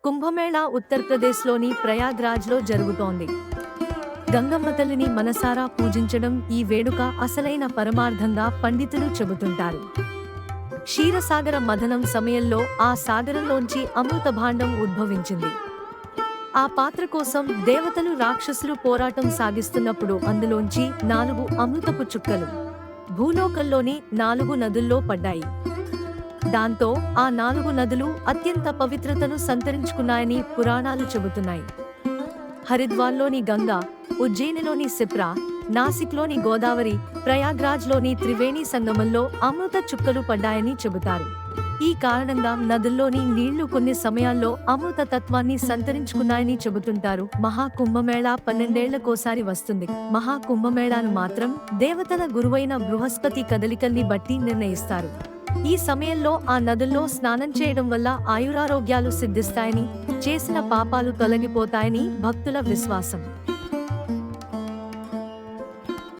కుంభమేళా ఉత్తరప్రదేశ్లోని ప్రయాగ్రాజ్లో జరుగుతోంది. గంగమ్మ తల్లిని మనసారా పూజించడం ఈ వేడుక అసలైన పరమార్థంగా పండితులు చెబుతుంటారు. క్షీరసాగర మథనం సమయంలో ఆ సాగరంలోంచి అమృత భాండం ఉద్భవించింది. ఆ పాత్ర కోసం దేవతలు రాక్షసులు పోరాటం సాగిస్తున్నప్పుడు అందులోంచి 4 అమృతపు చుక్కలు భూలోకంలోని 4 నదుల్లో పడ్డాయి. దాంతో ఆ 4 నదులు అత్యంత పవిత్రతను సంతరించుకున్నాయని పురాణాలు చెబుతున్నాయి. హరిద్వార్లోని గంగా, ఉజ్జయినిలోని సిప్రా, నాసిక్లోని గోదావరి, ప్రయాగ్రాజ్లోని త్రివేణి సంగమంలో అమృత చుక్కలు పడ్డాయని చెబుతారు. ఈ కారణంగా నదుల్లోని నీళ్లు కొన్ని సమయాల్లో అమృత తత్వాన్ని సంతరించుకున్నాయని చెబుతుంటారు. మహాకుంభమేళా 12 ఏళ్లకోసారి వస్తుంది. మహాకుంభమేళాను మాత్రం దేవతల గురువైన బృహస్పతి కదలికల్ని బట్టి నిర్ణయిస్తారు. ఈ సమయంలో ఆ నదుల్లో స్నానం చేయడం వల్ల ఆయురారోగ్యాలు సిద్ధిస్తాయని, చేసిన పాపాలు తొలగిపోతాయని భక్తుల విశ్వాసం.